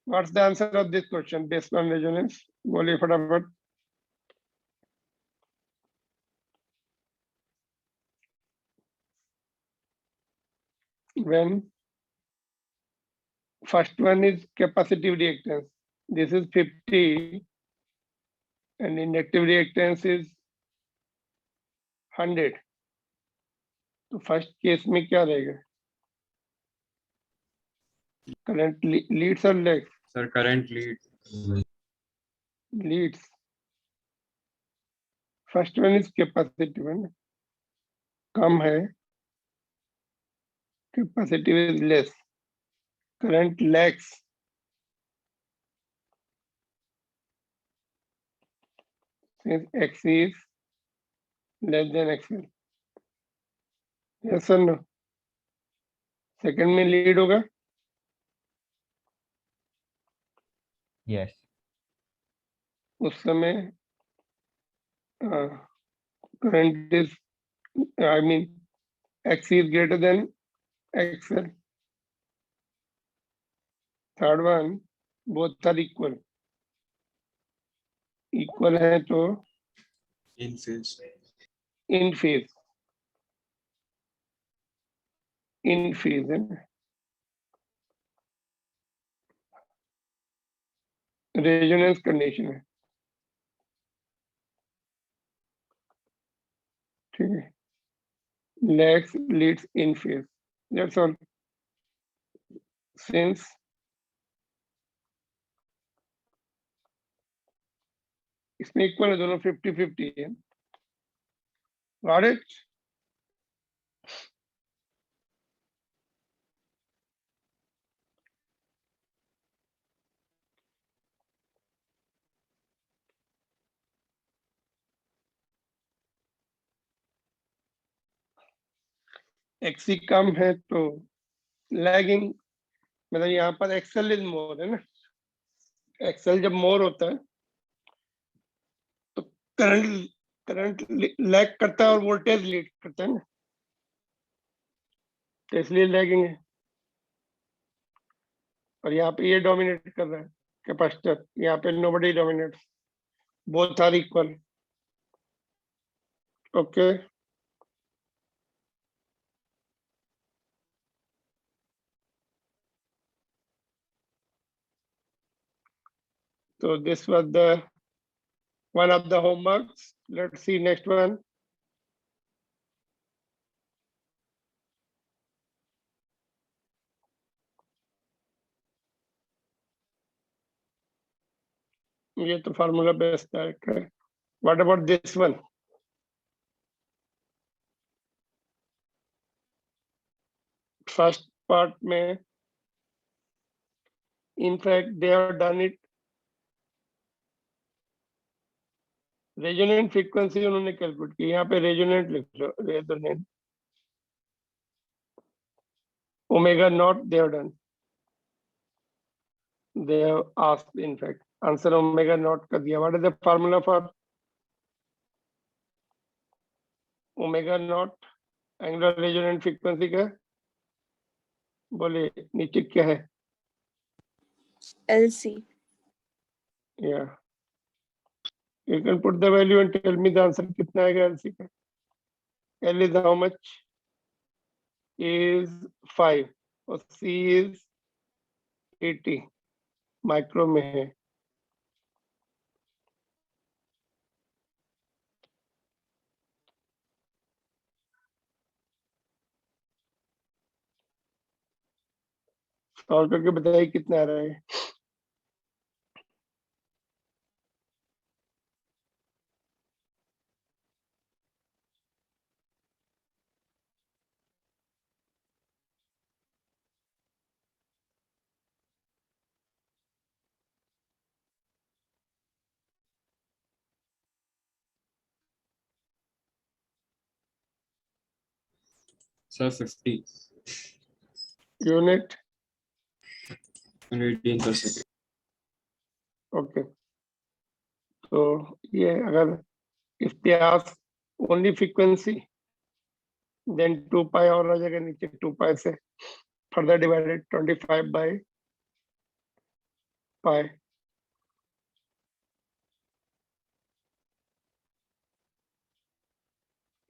What's the answer of this question based on resonance? बोलिए फटाफट. When first one is capacitive reactance, this is 50 and inductive reactance is 100. तो first case में क्या रहेगा? Current leads और lags? Sir current leads. First one is capacitive है ना, कम है, capacitive is less, current lags. Since X is less than XL. Yes or no? Second में लीड होगा. Yes. उस समय current is, I mean X is greater than XL. Third one, both are equal. Equal है तो in phase. In phase. In phase है ना. Resonance condition है. ठीक है. Lags leads in phase. That's all. Since इसमें इक्वल है दोनों, 50-50 है. Got it? एक्सी कम है तो लैगिंग, मतलब यहाँ पर एक्सेल इज मोर है ना. एक्सेल जब मोर होता है तो करंट लैग करता है और वोल्टेज लीड करता है ना, तो इसलिए लैगिंग है. और यहाँ पे ये डोमिनेट कर रहा है कैपेसिटर, यहाँ पे nobody dominates, both are equal. Okay. So this was the one of the homeworks. Let's see next one. ये तो फार्मूला बेस्ड है. What about this one? First part में, in fact they have done it. Resonant frequency उन्होंने calculate की. यहाँ पे resonant लिख लो, resonant omega naught they have done. They have asked, in fact answer omega naught कर दिया. What is the formula for omega naught angular resonant frequency का? बोले नीचे क्या है? LC. Yeah. You can put the value and tell me the answer. कितना आएगा LC का? L is how much? Is 5 और C is 80 माइक्रो में है. सॉल्व करके बताइए कितना आ रहा है. Sir 50 unit 18%. ओके. तो ये अगर इतिहास ओनली फ्रीक्वेंसी देन 2 पाई और आ जाएगा नीचे. 2 पाई से further divided 25 by pi.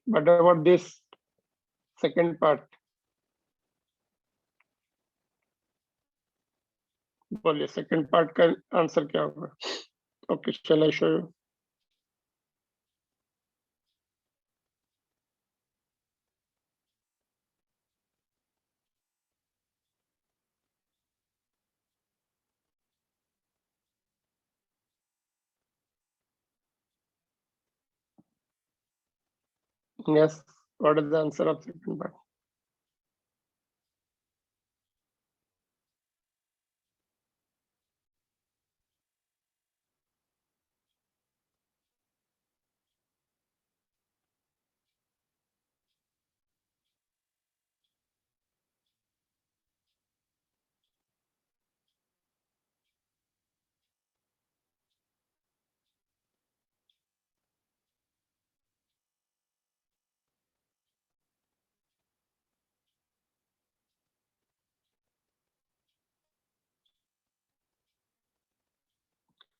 But about this second part, बोलिए second part का आंसर क्या होगा? Okay, shall I show you? Yes, what is the answer of second part?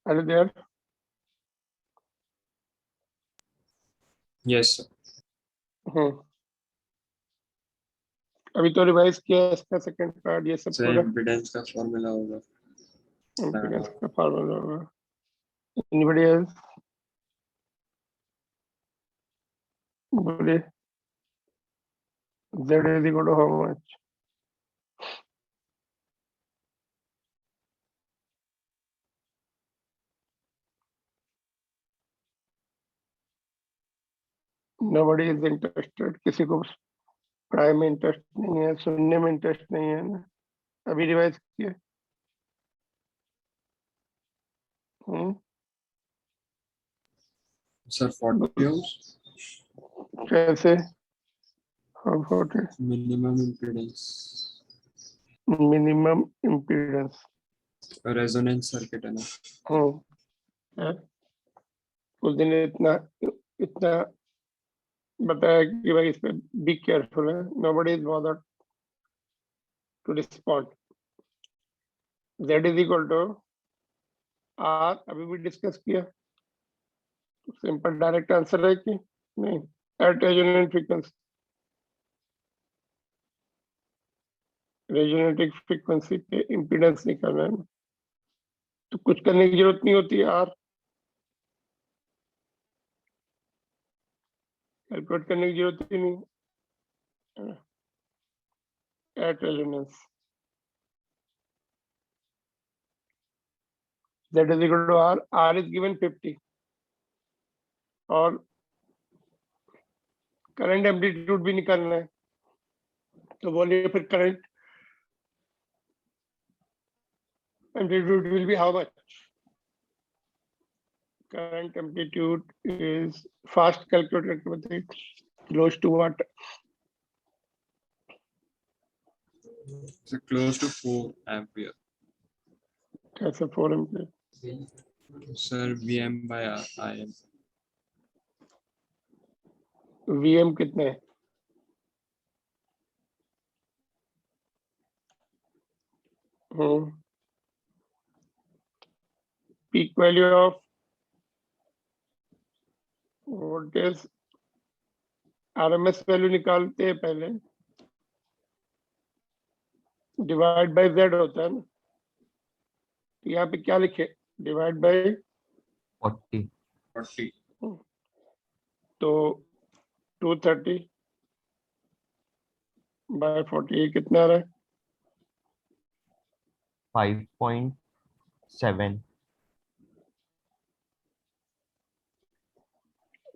Are you there? Yes, sir. अभी तो revise किया है इसका second part, ये सब सर पूरा इम्पीडेंस का फॉर्मूला होगा। इम्पीडेंस का फार्मूला होगा। Anybody else? बोलिए Z is equal to how much? Nobody is interested. किसी को पढ़ाई में इंटरेस्ट नहीं है, सुनने में इंटरेस्ट नहीं है ना, अभी रिवाइज किया। सर 40 ओम्स कैसे? हाँ, 40 minimum impedance minimum impedance. Resonance circuit है ना। है। उस दिन इतना इतना बताया कि भाई इस पे बी केयरफुल है, nobody is bothered to respond. Z is equal to R, अभी भी डिस्कस किया, सिंपल डायरेक्ट आंसर है कि नहीं? At resonant frequency, resonating frequency पे इम्पीडेंस निकालना है ना, तो कुछ करने की जरूरत नहीं होती है, R कैलकुलेट करने की जरूरत ही नहीं। At resonance Z is equal to R, R is given 50 और करंट एम्पलीट्यूड भी निकालना है, तो बोलिए फिर current amplitude will be how much? Current amplitude is fast calculated with it close to what? So close to 4 ampere. That's a 4 ampere. Sir VM by IM. VM कितने है? Peak value of voltage RMS value निकालते हैं पहले, divide by Z होता है ना, तो यहाँ पे क्या लिखे? डिवाइड बाय 40 तो 230 बाय 40, ये कितना आ रहा है? 5.7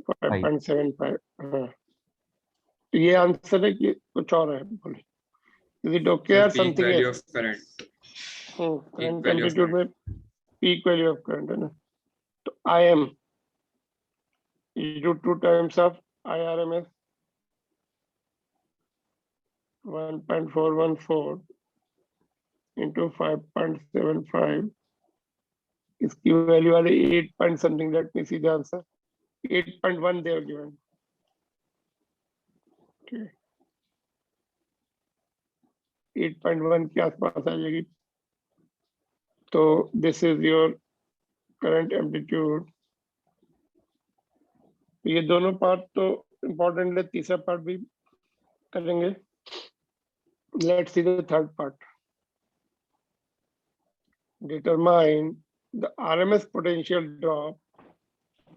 5.75। हाँ, तो ये आंसर है कि कुछ और है? बोले इज इट ओके Sir, यार? peak something value else? of current. Current value of amplitude में पीक वैल्यू ऑफ करंट है ना, तो I am is two times of IRMS 1.414 into 5.75, इसकी वैल्यू वाले 8 point something, late me see the answer, 8.1 they given. 8.1 के आसपास आ जाएगी। तो this is your current amplitude. ये दोनों पार्ट तो इम्पोर्टेंट है, तीसरा पार्ट भी करेंगे। Let's see the third part. Determine the RMS potential drop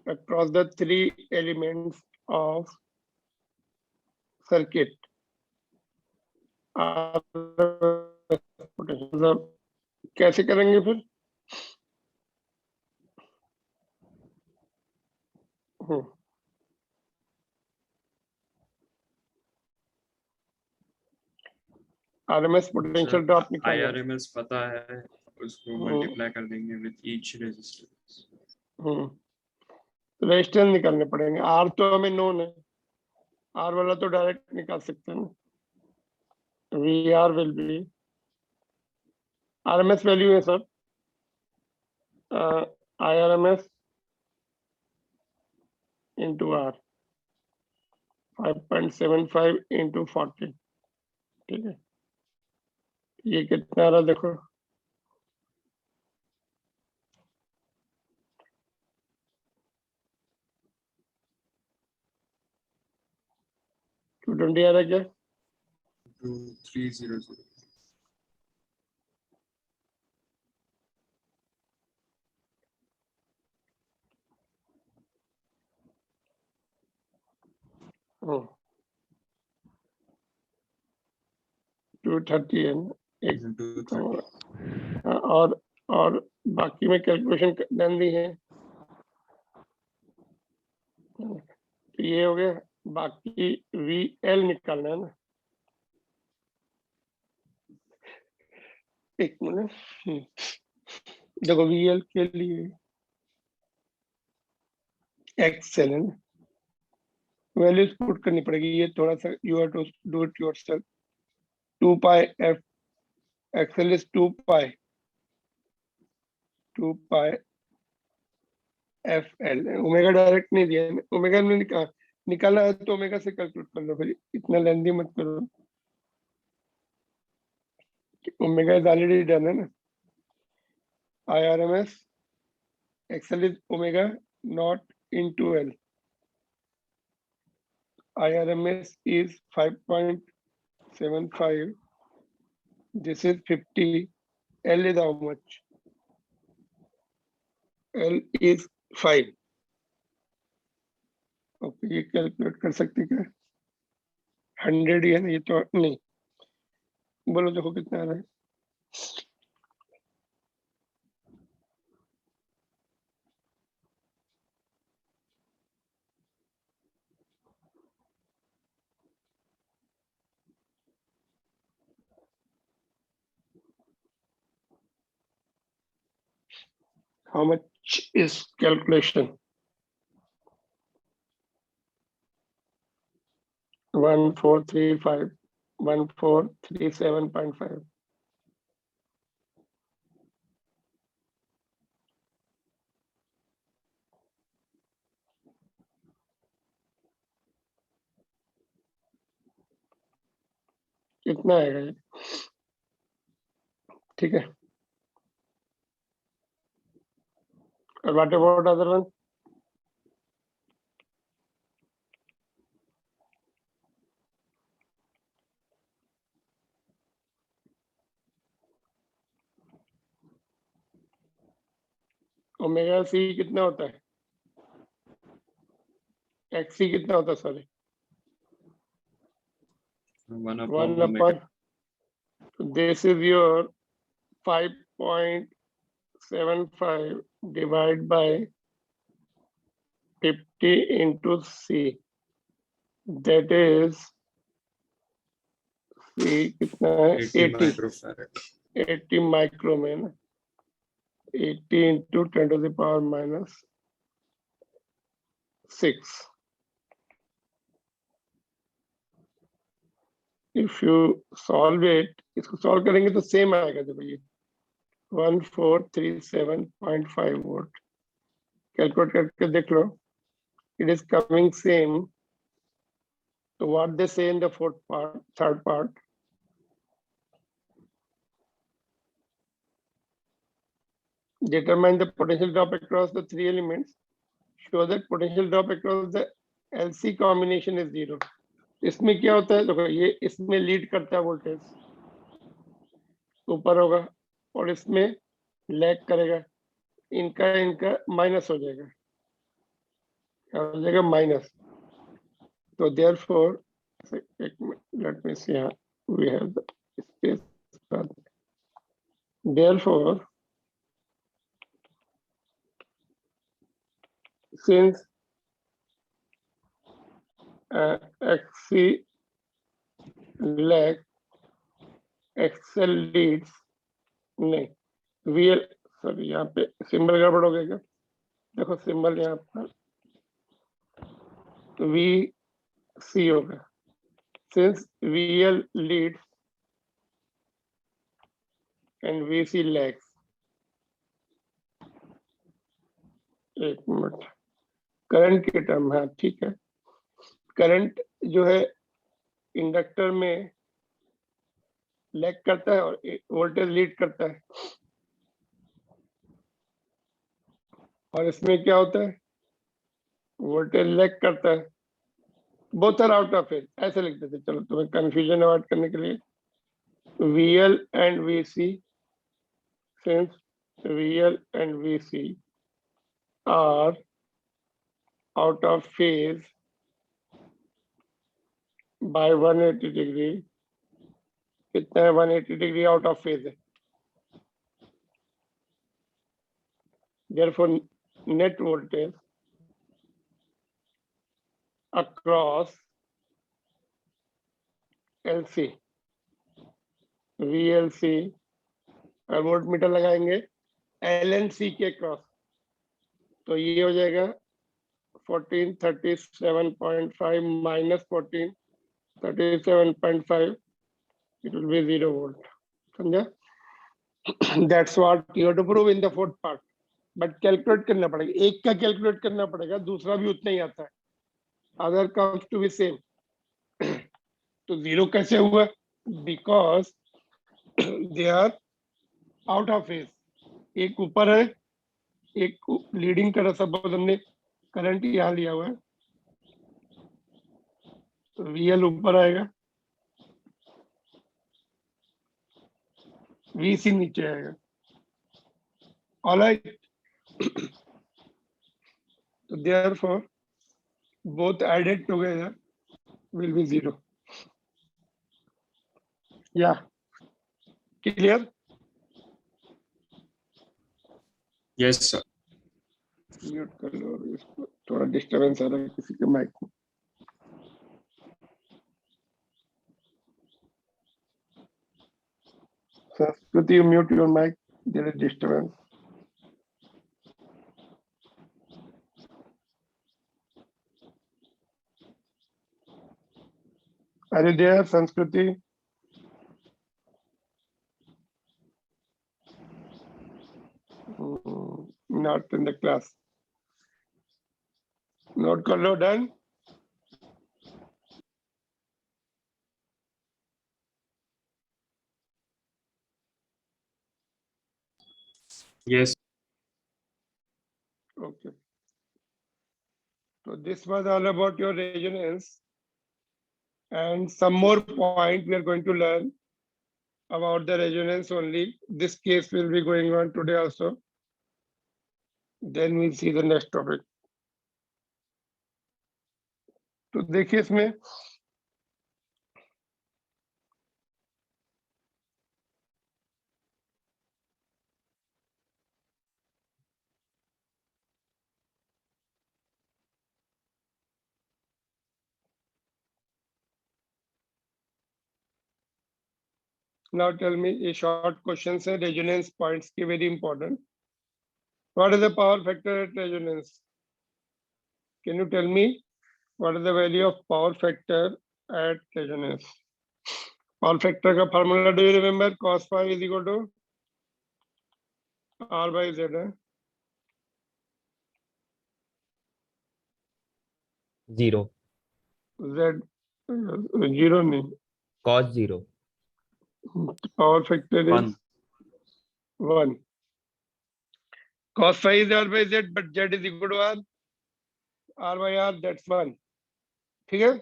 across the three elements of circuit. मतलब कैसे करेंगे फिर? RMS potential drop निकालना है। IRMS पता है, उसको मल्टीप्लाई कर देंगे विद ईच रेजिस्टेंस। रेजिस्टेंस निकालने पड़ेंगे। R तो हमें नोन है, R वाला तो डायरेक्ट निकाल सकते हैं ना। VR will be RMS value है sir, IRMS into R 5.75 into 40। ठीक है, ये कितना आ रहा देखो, 220 आ रहा क्या? 2300। हम्म, 230 है ना, एक 230। और बाकी में कैलकुलेशन डन दी है। तो ये हो गया, बाकी VL निकालना है ना। एक मिनट, देखो VL के लिए XL है ना, वैल्यूज पुट करनी पड़ेगी। ये थोड़ा सा you have to do it yourself. 2 pi F XL is 2 pi FL। Omega direct नहीं दिया है, ओमेगा में निकालना है तो ओमेगा से कैलकुलेट कर लो, फिर इतना लेंदी मत करो। ओमेगा इज ऑलरेडी डन है ना। IRMS XL is omega not into L. IRMS is 5.75. This is 50. L is how much? L is 5. Okay, ये कैलकुलेट कर सकते क्या? 100 ही है ना, ये तो नहीं। बोलो देखो कितना आ रहा है। How much is calculation? 1435, 1437.5. कितना आएगा ये? ठीक है। और what about other one? Omega C कितना होता है? XC कितना होता है? Sorry, 1 1 upon upon. This is your 5.75 divided by 50 into C. That is C कितना है? 80 माइक्रोफैरड। 80 माइक्रो में ना, 80 into 10 to the power minus 6. If you solve it, इसको solve करेंगे तो सेम आएगा। देखो ये 1437.5 वोल्ट। कैलकुलेट करके देख लो, it is coming same. So what they say in the third part? determine the potential drop across the three elements, show that potential drop across the LC combination is 0. इसमें क्या होता है, देखो ये इसमें lead करता है वोल्टेज ऊपर होगा और इसमें लैग करेगा, इनका माइनस हो जाएगा, क्या हो जाएगा माइनस. तो therefore let me see, we have the space. Therefore, since XC lag, XL leads, नहीं VL, सॉरी यहाँ पे सिंबल गड़बड़ हो गया क्या, देखो सिंबल यहाँ पर VC होगा. Since VL leads and VC lags. एक मिनट, करंट के टर्म, हाँ ठीक है. करंट जो है इंडक्टर में लैग करता है और वोल्टेज लीड करता है, और इसमें क्या होता है, वोल्टेज लैग करता है. Both are out of phase, ऐसे लिख देते. चलो तुम्हें कंफ्यूजन अवॉइड करने के लिए VL and VC, since VL and VC are out of phase by 180 degree. कितना है 180 डिग्री आउट ऑफ फेज है. Therefore, net voltage across LC, VLC, और वोल्ट मीटर लगाएंगे LNC के क्रॉस, तो ये हो जाएगा 1437.5 minus 1437.5, it will be 0 volt. समझा? That's what you have to prove in the fourth part. But calculate करना पड़ेगा, एक का calculate करना पड़ेगा, दूसरा भी उतना ही आता है. Other comes to be same. तो 0 कैसे हुआ? Because they are out of phase. एक ऊपर है, एक लीडिंग कर रहा. सपोज हमने करंट यहाँ लिया हुआ है, तो VL ऊपर आएगा, VC नीचे आएगा. Alright. So therefore, both added together will be 0. Yeah. Clear? Yes, sir. Mute कर लो, इसको थोड़ा डिस्टरबेंस आ रहा है किसी के माइक में. Sanskrit, you mute your mic. There is disturbance. Are you there, Sanskriti? Not in the class. Note कर लो, done. Yes. Okay. So this was all about your resonance, and some more point we are going to learn about the resonance only. This case will be going on today also. Then we'll see the next topic. तो देखिए इसमें now tell me a short questions है resonance points की, very important. What is the power factor at resonance? Can you tell me what is the value of power factor at resonance? Power factor का formula do you remember? Cos phi is equal to R by Z. है 0. Z 0 नहीं, Cos 0. power factor is 1. cos phi is r by z, but z is equal to r by r, that's 1. ठीक है?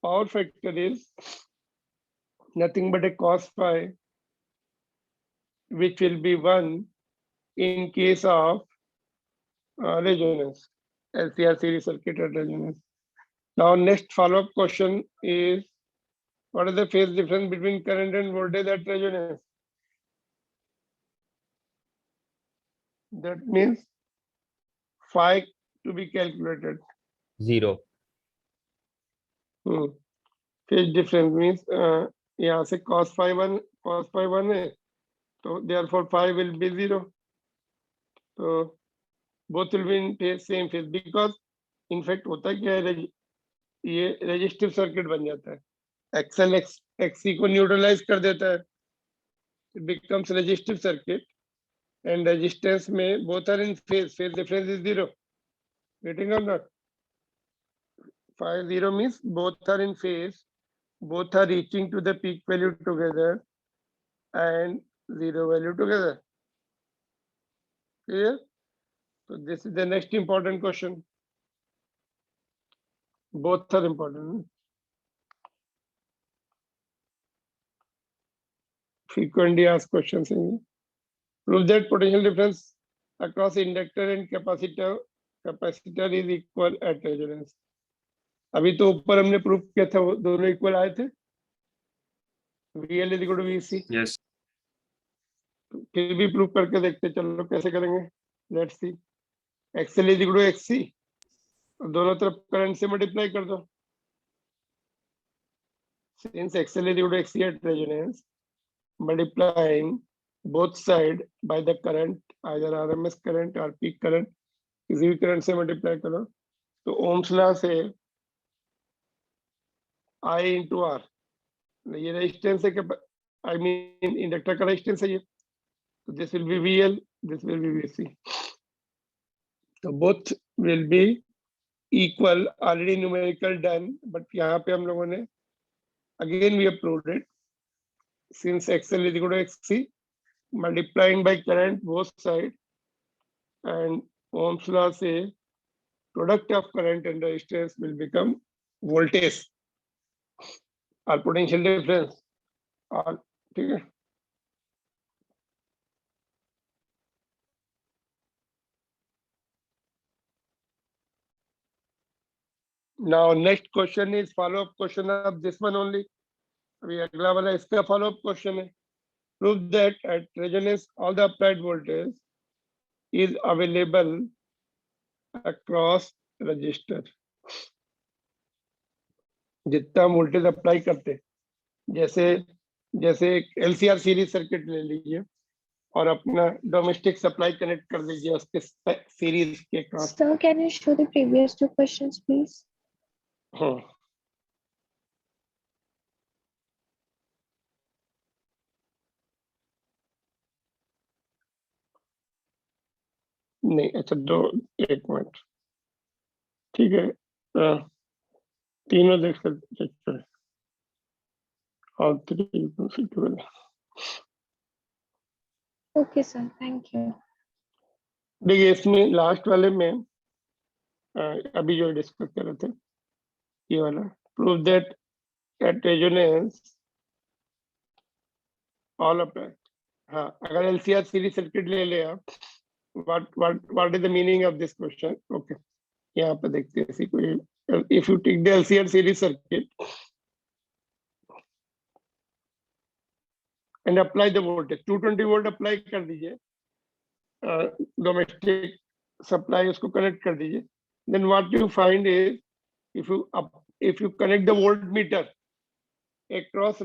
Power factor is nothing but a cos phi, which will be 1 in case of resonance, LCR series circuit at resonance. Now, next follow-up question is, what is the phase difference between current and voltage at resonance? That means phi to be calculated. 0. Phase difference means यहाँ से cos phi 1 है, तो therefore phi will be 0. So both will be in phase, same phase, because in fact होता क्या है, ये resistive circuit बन जाता है. XL XC को न्यूट्रलाइज कर देता है. It becomes resistive circuit, and resistance में both are in phase. Phase difference is 0. Getting or not? Phi 0 means both are in phase, both are reaching to the peak value together and zero value together. Clear? So this is the next important question. Both are important. Frequently asked questions. Prove that potential difference across inductor and capacitor is equal at resonance. अभी तो ऊपर हमने proof किया था, वो दोनों equal आए थे. VL is equal to VC. Yes. फिर भी प्रूफ करके देखते, चलो कैसे करेंगे. Let's see. XL is equal to XC, दोनों तरफ करंट से मल्टीप्लाई कर दो. Since XL is equal to XC at resonance, multiplying both side by the current, either RMS current or peak current, किसी भी करंट से मल्टीप्लाई करो, तो ओम्स लॉ से I into R, ये रेजिस्टेंस है, आई मीन इंडक्टर का resistance है ये, तो this will be VL, this will be VC. तो both will be equal. Already numerical done, but यहाँ पे हम लोगों ने again we have proved it. Since XL is equal to XC, multiplying by current both sides, and Ohm's law say product of current and resistance will become voltage or potential difference. और ठीक है. Now next question is follow-up question of this one only. अभी अगला वाला इसका follow-up question है. Prove that at resonance all the applied voltage is available across resistor. जितना voltage apply करते, जैसे एक LCR सीरीज सर्किट ले लीजिए और अपना डोमेस्टिक सप्लाई कनेक्ट कर दीजिए उसके सीरीज के cross. Sir, can you show the previous two questions, please? हाँ. नहीं, अच्छा दो, एक मिनट. ठीक है, तीनों देख सकते हैं. All three equal. Okay, sir. Thank you. देखिए इसमें लास्ट वाले में अभी जो डिस्कस कर रहे थे, ये वाला prove that at resonance all apply. हाँ, अगर LCR सीरीज सर्किट ले ले आप, what is the meaning of this question? Okay, यहाँ पे देखते हैं इसी को. If you take the LCR series circuit and apply the voltage, 220 volt apply कर दीजिए, डोमेस्टिक सप्लाई उसको कनेक्ट कर दीजिए. then what you find is if you connect the voltmeter across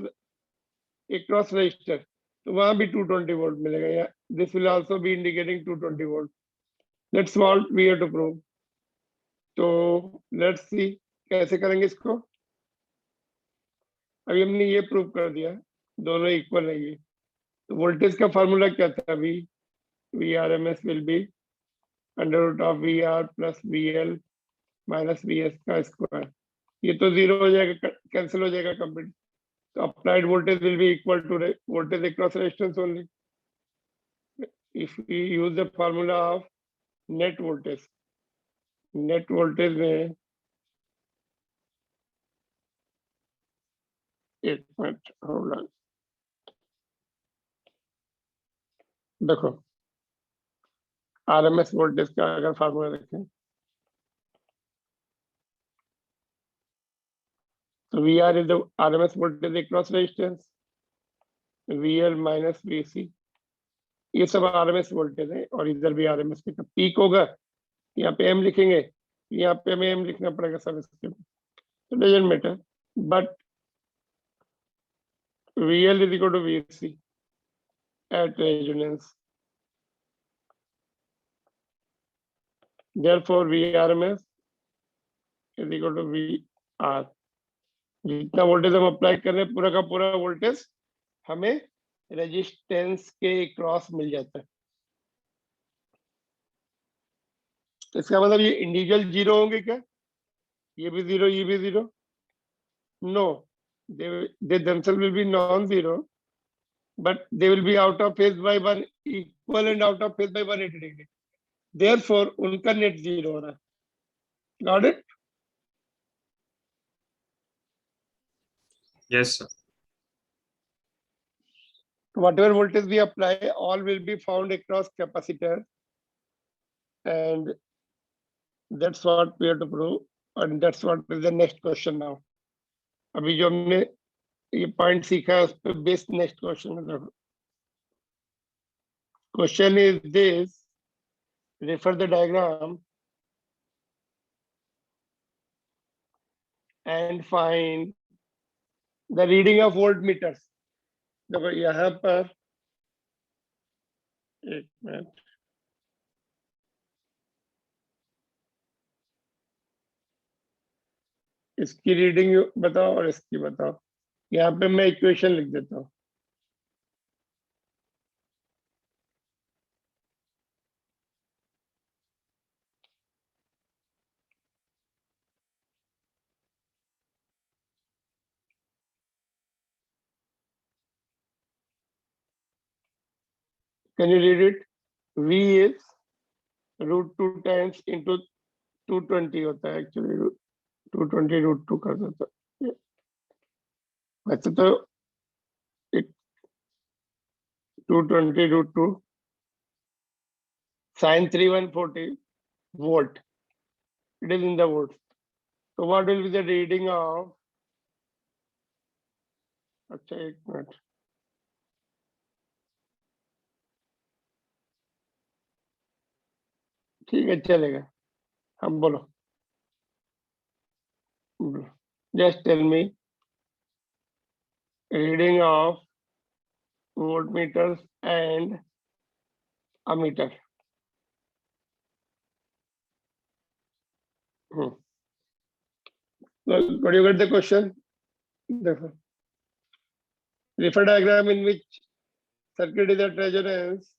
resistor, तो वहां भी 220 वोल्ट मिलेगा. या this will also be indicating 220 volt. that's what we have to prove. तो let's see कैसे करेंगे इसको. अभी हमने ये प्रूव कर दिया दोनों इक्वल रहेंगे. तो वोल्टेज का फॉर्मूला क्या था? VRMS will be under root of VR plus VL minus VS का स्क्वायर. ये तो जीरो हो जाएगा, कैंसिल हो जाएगा कंप्लीट. तो applied voltage will be equal to voltage across resistance only. if we use the formula of net voltage में एक मिनट होल्ड ऑन, देखो आरएमएस वोल्टेज का अगर फार्मूला देखें तो we R is the RMS voltage across resistance, V L minus V C, ये सब RMS voltage है और इधर भी आरएमएस का पीक होगा, यहाँ पे एम लिखेंगे, यहाँ पे हमें एम लिखना पड़ेगा सब इसके, तो doesn't matter, but VL is equal to VC at resonance. Therefore, VRMS is equal to VR. जितना वोल्टेज हम अप्लाई कर रहे हैं पूरा का पूरा वोल्टेज हमें रेजिस्टेंस के क्रॉस मिल जाता है। इसका मतलब ये इंडिविजुअल जीरो होंगे क्या? ये भी जीरो, ये भी zero? No, they themselves will be non-zero, but they will be out of phase by one equal and out of phase by 180 degree. Therefore, उनका नेट जीरो हो रहा है। Got it? Yes, sir. Whatever voltage we apply, all will be found across capacitor, and that's what we have to prove, and that's what is the next question now. अभी जो हमने ये point सीखा है उस पर बेस्ड नेक्स्ट क्वेश्चन है। देखो, question is this, refer the diagram and find the reading of voltmeters. देखो यहाँ पर एक मिनट, इसकी रीडिंग बताओ और इसकी बताओ। यहाँ पे मैं इक्वेशन लिख देता हूँ। Can you read it? V is √2 times into 220 होता है, एक्चुअली 220 √2 कर देता है। वैसे तो 220 √2 sin 3140 volt. It is in the volts. So what will be the reading of? अच्छा एक मिनट, ठीक है चलेगा, हम बोलो, just tell me reading of voltmeters and ammeter. Could you get the question? Therefore, refer diagram in which circuit is at resonance.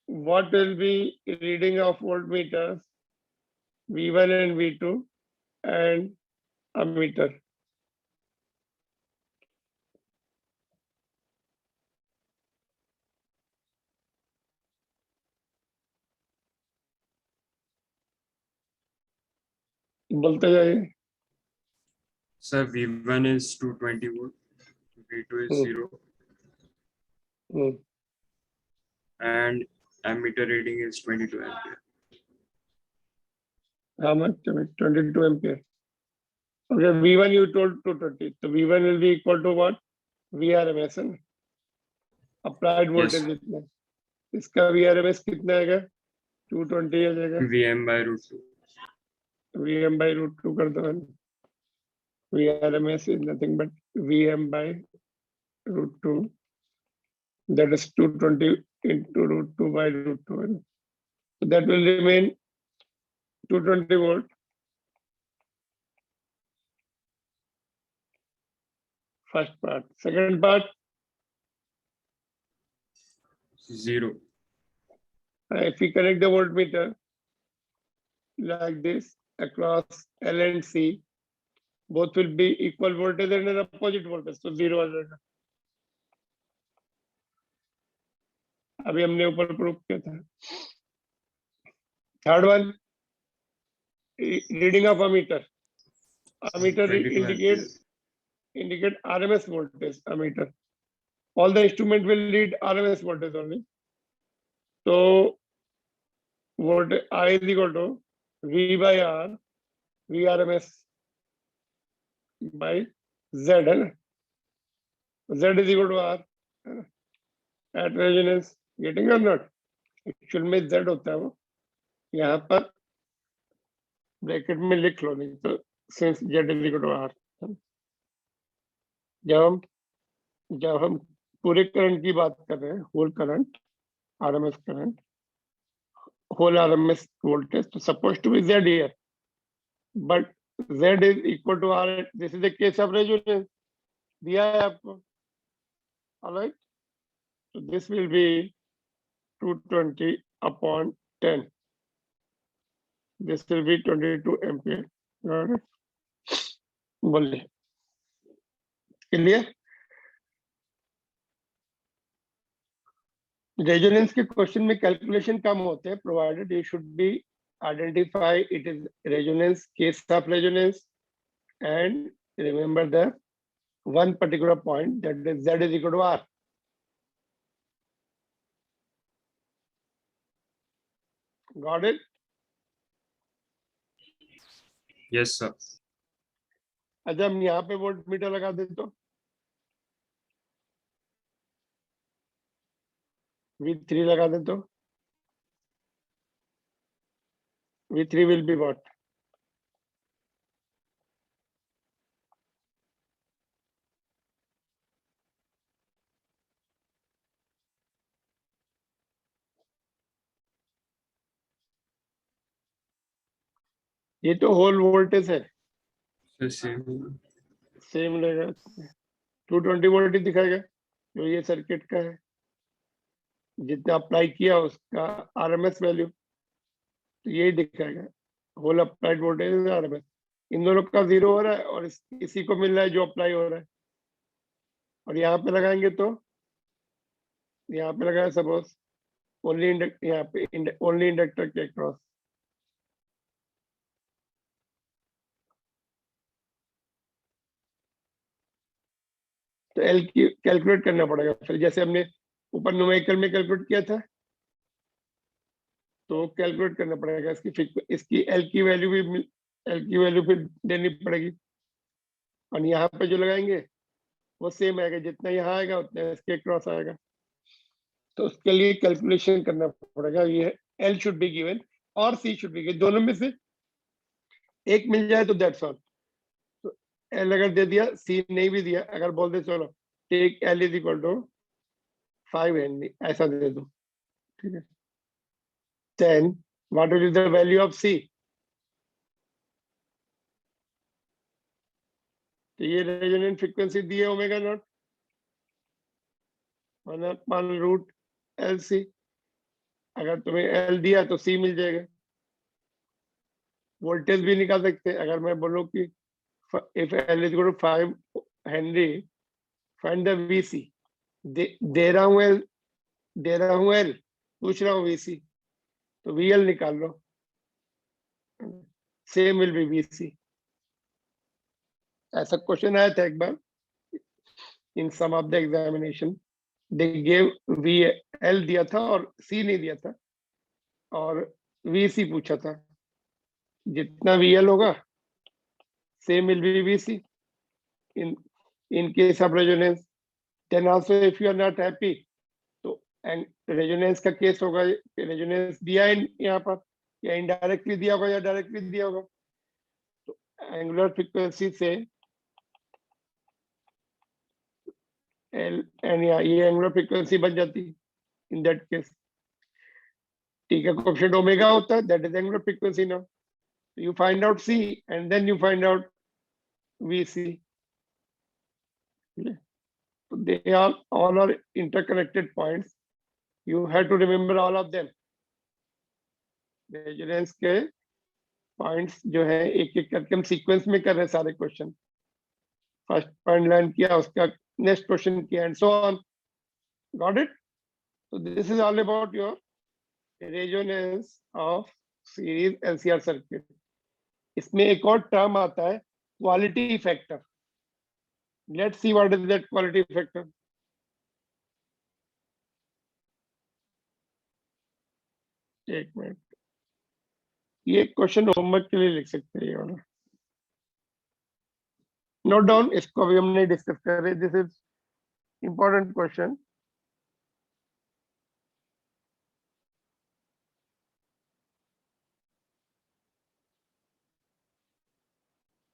What will be reading of voltmeters V1 and V2 and ammeter? बोलते जाइए। Sir, V1 is 220 volt, V2 is 0, and ammeter reading is 22 ampere. How much? 22 ampere. Okay, V1 you told 220. So V1 will be equal to what? VRMS है ना? Applied voltage कितना? इसका VRMS कितना आएगा? 220 आ जाएगा। VM by √2. VM by √2 कर दो। VRMS is nothing but VM by √2. That is 220 into √2 by √2. So that will remain 220 volt. First part. Second part, 0. if we connect the voltmeter like this across L and C, both will be equal voltage and an opposite voltage. So 0 आ जाएगा। अभी हमने ऊपर prove किया था। Third one, reading of ammeter. Ammeter 22 indicate RMS voltage. Ammeter, all the instrument will read RMS voltage only. So voltage I is equal to V by R, V RMS by Z, है ना? Z is equal to R, है ना? At resonance, getting or not? Actual में Z होता है वो, यहाँ पर ब्रैकेट में लिख लो, नहीं तो since Z is equal to R, जब हम पूरे करंट की बात कर रहे हैं, whole current, RMS current, whole RMS voltage, so supposed to be Z here, but Z is equal to R. This is the case of resonance. दिया है आपको, all right? So this will be 220 upon 10. This will be 22 ampere. Got it? बोलिए, clear? Resonance के question में calculation कम होते हैं, provided you should be identify it is resonance, case of resonance, and remember the one particular point that is Z is equal to R. Got it? Yes, sir. अच्छा, हम यहाँ पे volt meter लगा दे तो V3 लगा दे तो V3 will be what? ये तो होल वोल्टेज है, So same. सेम रहेगा, 220 वोल्ट ही दिखाएगा जो ये सर्किट का है, जितना अप्लाई किया उसका RMS वैल्यू तो यही दिखाएगा, होल अप्लाइड वोल्टेज RMS। इन दोनों का जीरो हो रहा है और इसी को मिल रहा है जो अप्लाई हो रहा है, और यहाँ पे लगाएंगे तो यहाँ पे लगाया सपोज ओनली इंडक्टर, यहाँ पे ओनली इंडक्टर के अक्रॉस, तो एल की कैलकुलेट करना पड़ेगा फिर, जैसे हमने ऊपर न्यूमेरिकल में कैलकुलेट किया था, तो कैलकुलेट करना पड़ेगा इसकी एल की वैल्यू भी, एल की वैल्यू फिर देनी पड़ेगी, और यहाँ पे जो लगाएंगे वो सेम आएगा, जितना यहाँ आएगा उतना इसके क्रॉस आएगा, तो उसके लिए कैलकुलेशन करना पड़ेगा। ये एल शुड बी गिवन और सी शुड बी गिवन, दोनों में से एक मिल जाए तो दैट्स ऑल। तो एल अगर दे दिया, सी नहीं भी दिया, अगर बोल दे चलो take L is equal to 5 henry, ऐसा दे दो, ठीक है, then what will be the value of C? तो ये रेजोनेंट फ्रीक्वेंसी दी है ओमेगा नॉट 1/√LC, अगर तुम्हें एल दिया तो सी मिल जाएगा। वोल्टेज भी निकाल सकते हैं, अगर मैं बोलूं कि if L is equal to 5 henry find the VC, दे रहा हूं एल, पूछ रहा हूं VC, तो VL निकाल लो, सेम विल बी VC। ऐसा क्वेश्चन आया था एक बार in some of the examination, they give VL दिया था और C नहीं दिया था, और VC पूछा था, जितना VL होगा same will be VC in case of resonance. Then also if you are not happy, तो रेजोनेंस का केस होगा, रेजोनेंस दिया है यहाँ पर, या इनडायरेक्टली दिया होगा या डायरेक्टली दिया होगा, तो एंगुलर फ्रीक्वेंसी से एल एंड ये एंगुलर फ्रीक्वेंसी बन जाती इन दैट केस। टी का कोएफिशिएंट ओमेगा होता है, that is angular frequency. Now you find out C and then you find out VC. They all are interconnected points. You have to remember all of them. Resonance के points जो है एक एक करके हम sequence में कर रहे हैं सारे क्वेश्चन, फर्स्ट पॉइंट लर्न किया, उसका नेक्स्ट क्वेश्चन किया, and so on. Got it? So this is all about your resonance of series LCR circuit. इसमें एक और टर्म आता है quality factor. Let's see what is that quality factor. एक minute, ये क्वेश्चन होमवर्क के लिए लिख सकते हैं ये वाला. नोट डाउन, इसको अभी हम नहीं डिस्कस कर रहे. This is important question.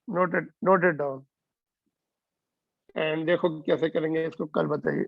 Note it down and देखो कैसे करेंगे इसको, कल बताइए.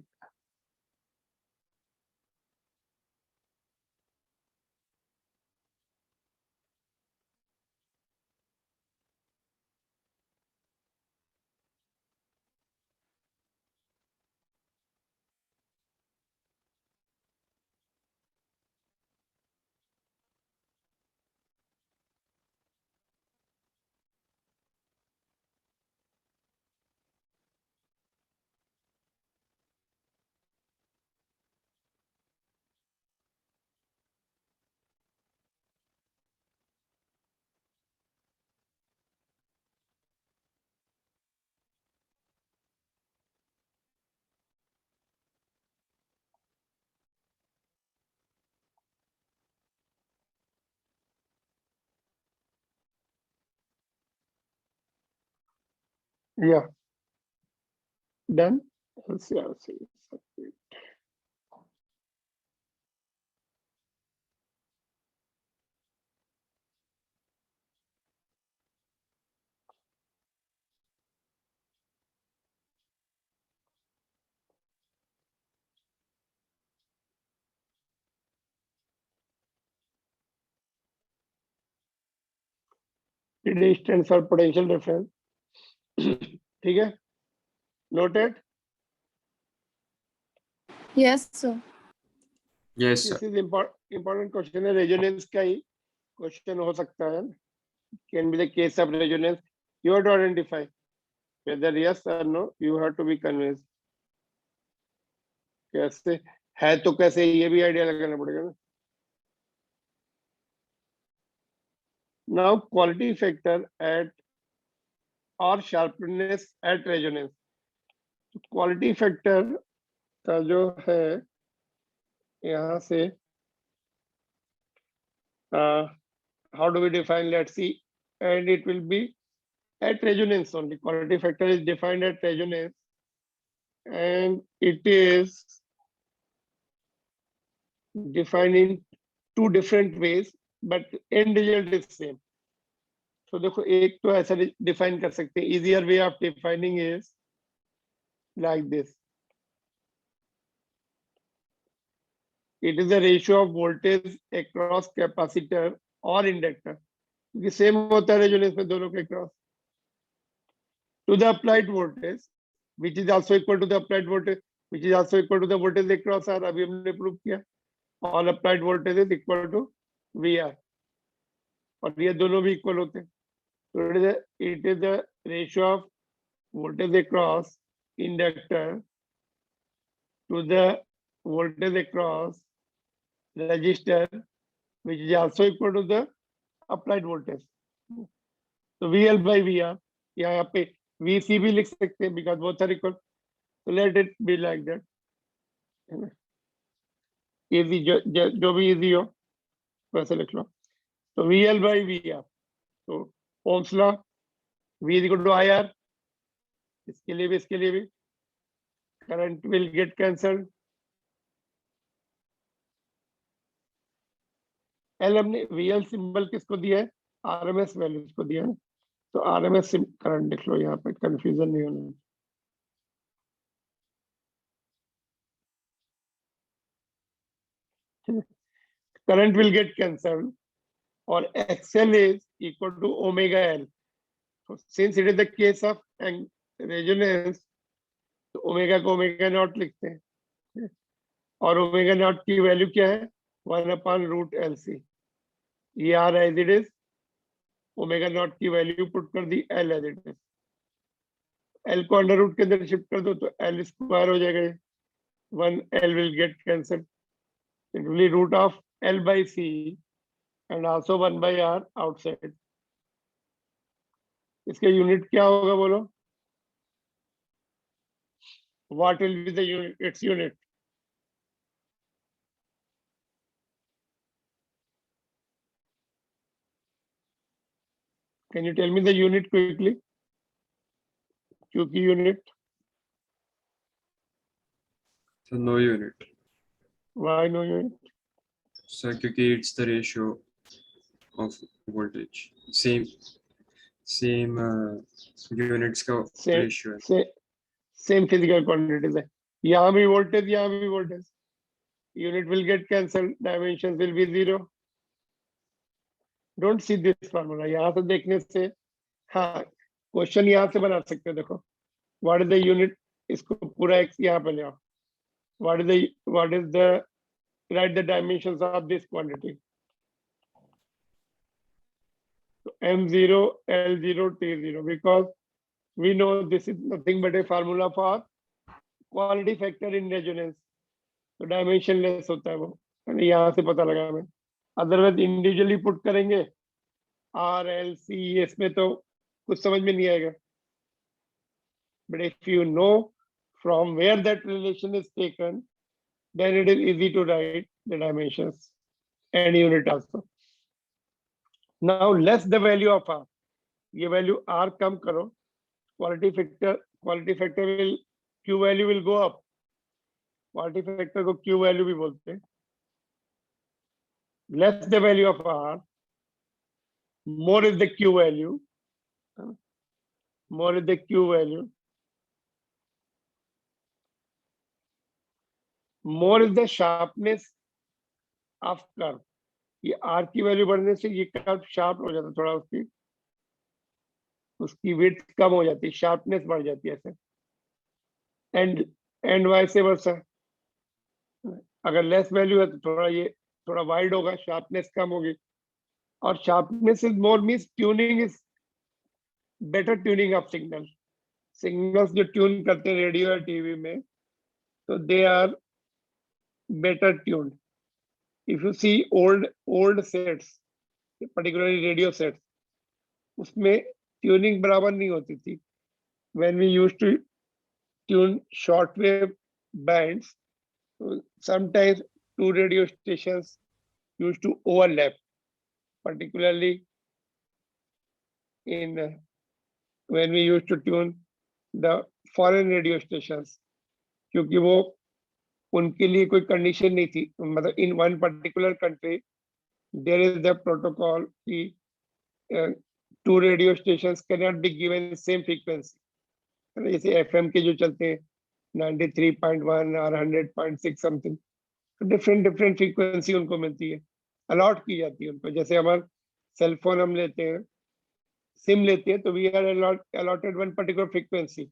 या डन. डिस्टेंस और पोटेंशियल डिफरेंस. ठीक है, noted. Yes, sir. Yes, sir. This is important question है. रेजोनेंस का ही क्वेश्चन हो सकता है. Can be the case of resonance. You have to identify whether yes or no. You have to be convinced. कैसे है तो कैसे, ये भी आइडिया लगाना पड़ेगा ना. नाउ क्वालिटी फैक्टर एट और sharpness at resonance. Quality factor का जो है यहाँ से how do we define? Let's see. And it will be at resonance only. Quality factor is defined at resonance and it is defined in two different ways, but end result is same. So देखो, एक तो ऐसा define कर सकते हैं. Easier way of defining is like this. It is the ratio of voltage across capacitor or inductor. क्योंकि same होता है रेजोनेंस में दोनों के cross. To the applied voltage, which is also equal to the applied voltage, which is also equal to the voltage across R. अभी हमने prove किया. All applied voltage is equal to VR. और ये दोनों भी इक्वल होते हैं. So it is the ratio of voltage across inductor to the voltage across resistor, which is also equal to the applied voltage. So VL by VR. यहाँ पे VC भी लिख सकते हैं because both are equal. So let it be like that. Easy, जो भी easy हो वैसे लिख लो. So VL by VR. So Ohm's law, V is equal to IR. इसके लिए भी current will get cancelled. L हमने VL सिंबल किसको दिया है? RMS वैल्यूज को दिया है. तो RMS करंट लिख लो, यहाँ पे कंफ्यूजन नहीं होना. Current will get cancelled or XL is equal to omega L. So since it is the case of resonance, तो ओमेगा को ओमेगा नॉट लिखते हैं. और ओमेगा नॉट की वैल्यू क्या है? 1/√LC. ये आ रहा है as it is. Omega naught की वैल्यू पुट कर दी L as it is. L को अंडर रूट के अंदर शिफ्ट कर दो तो L स्क्वायर हो जाएगा. 1 L will get cancelled. It will be root of L by C and also 1 by R outside. इसके यूनिट क्या होगा बोलो? What will be the unit? Its unit. Can you tell me the unit quickly? QQ unit. So no unit. Why no unit? So क्योंकि it's the ratio of voltage. Same units का Same, ratio है. same physical quantities है. यहाँ भी voltage, यहाँ भी voltage. Unit will get cancelled. Dimensions will be 0. Don't see this formula. यहाँ से देखने से, हाँ, क्वेश्चन यहाँ से बना सकते हो. देखो, what is the unit? इसको पूरा x यहाँ पे ले आओ. What is the write the dimensions of this quantity? So M0, L0, T0, because we know this is nothing but a formula for quality factor in resonance. तो dimensionless होता है वो, यहाँ से पता लगा मैं. अदरवाइज इंडिविजुअली पुट करेंगे आर एल सी, इसमें तो कुछ समझ में नहीं आएगा. But if you know from where that relation is taken, then it is easy to write the dimensions and unit also. Now less the value of R. ये value R कम करो, quality factor will, Q value will go up. Quality factor को Q value भी बोलते हैं. Less the value of R, more is the Q value. More is the Q value. More is the sharpness of curve. ये R की value बढ़ने से ये curve sharp हो जाता है, थोड़ा उसकी विड्थ कम हो जाती है, शार्पनेस बढ़ जाती है ऐसे. And vice versa. अगर लेस वैल्यू है तो थोड़ा वाइड होगा, शार्पनेस कम होगी. और sharpness is more means tuning is better tuning of signals जो ट्यून करते हैं रेडियो या टीवी में, तो they are better tuned. If you see old sets, particularly radio sets, उसमें ट्यूनिंग बराबर नहीं होती थी. When we used to tune shortwave bands, sometimes two radio stations used to overlap, particularly in when we used to tune the foreign radio stations, क्योंकि वो उनके लिए कोई कंडीशन नहीं थी. मतलब in one particular country there is the protocol कि two radio stations cannot be given same frequency. जैसे FM के जो चलते हैं 93.1 और 100.6 समथिंग, तो डिफरेंट फ्रीक्वेंसी उनको मिलती है, अलॉट की जाती है उनको. जैसे हमारे सेल फोन हम लेते हैं, सिम लेते हैं, तो we are allotted one particular frequency,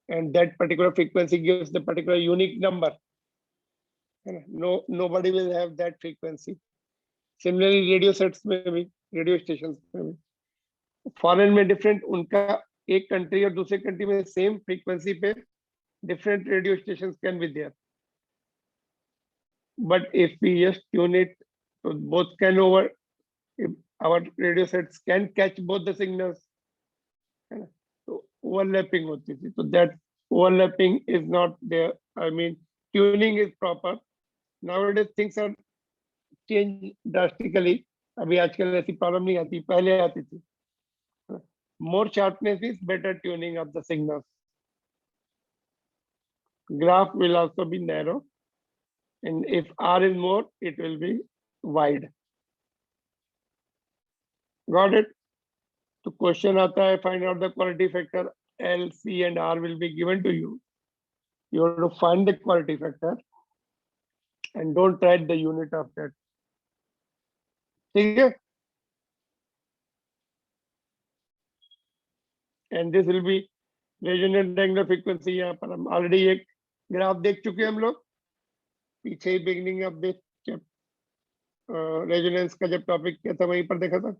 and that particular frequency gives the particular unique number. Nobody will have that frequency. Similarly radio sets में भी, रेडियो स्टेशन में भी, फॉरेन में डिफरेंट, उनका एक कंट्री और दूसरे कंट्री में सेम फ्रीक्वेंसी पे different radio stations can be there. But if we just tune it, तो both can over, our radio sets can catch both the signals, है ना. तो ओवरलैपिंग होती थी, तो that overlapping is not there. I mean tuning is proper. Nowadays things are change drastically. अभी आजकल ऐसी प्रॉब्लम नहीं आती, पहले आती थी. More sharpness is better tuning of the signals. Graph will also be narrow, and if R is more, it will be wide. Got it? तो question आता है, find out the quality factor. L, C, and R will be given to you. You have to find the quality factor, and don't write the unit of that. ठीक है? And this will be resonant angular frequency. यहाँ पर हम already एक graph देख चुके हैं हम लोग पीछे ही, बिगनिंग ऑफ दिस रेजोनेंस का जब टॉपिक किया था वहीं पर देखा था.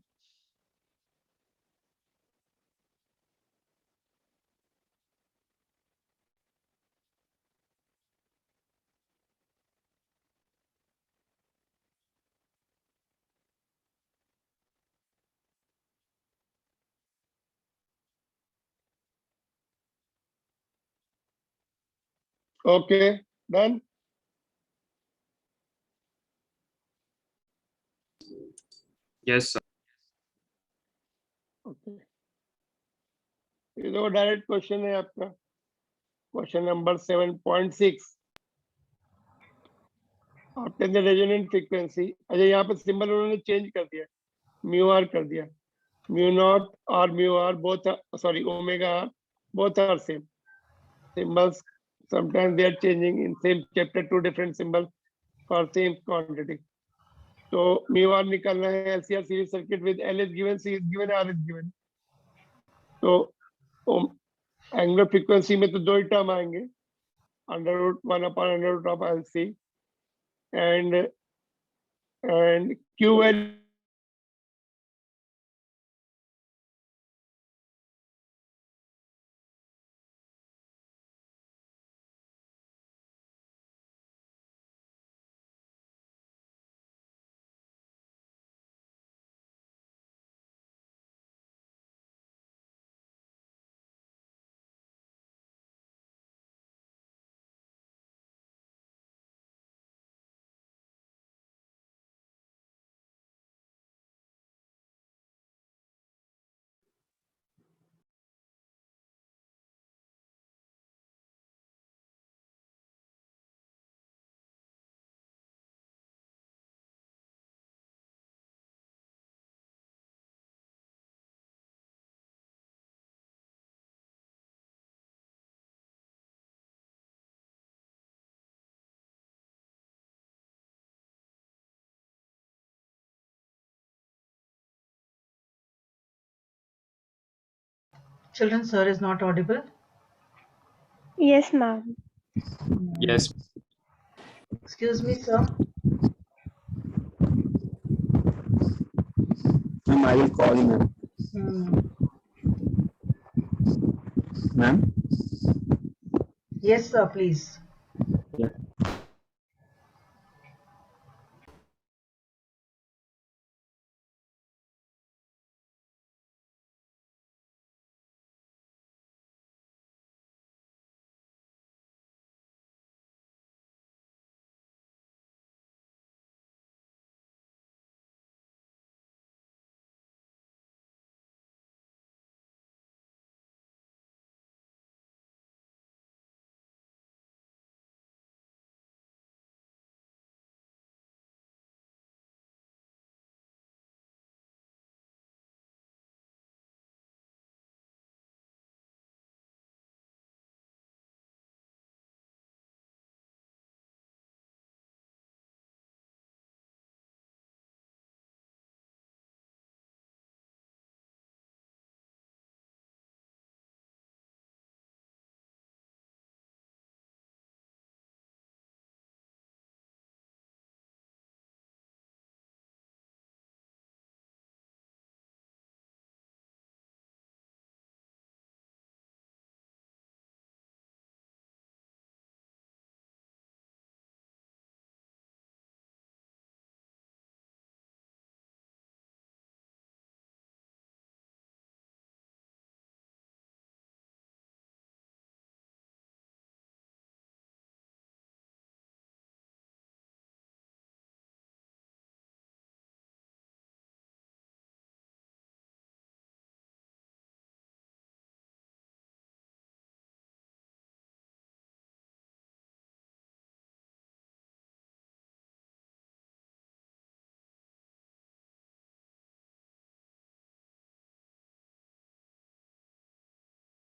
Okay, done. Yes, sir. Okay. ये तो डायरेक्ट क्वेश्चन है आपका, question number 7.6. Obtain the resonant frequency. अच्छा, यहाँ पे सिंबल उन्होंने चेंज कर दिया, म्यू आर कर दिया. म्यू नॉट और mu R both, sorry omega R both are same. Symbols sometimes they are changing in same chapter, two different symbols for same quantity. So mu r निकालना है, LCR series circuit with L is given, C is given, R is given. तो angular frequency में तो दो ही term आएंगे, √1/√LC and Q value Children, sir is not audible. Yes, ma'am. Yes. Excuse me, sir. Ma'am, I will call you, ma'am. Ma'am, Yes, sir, please.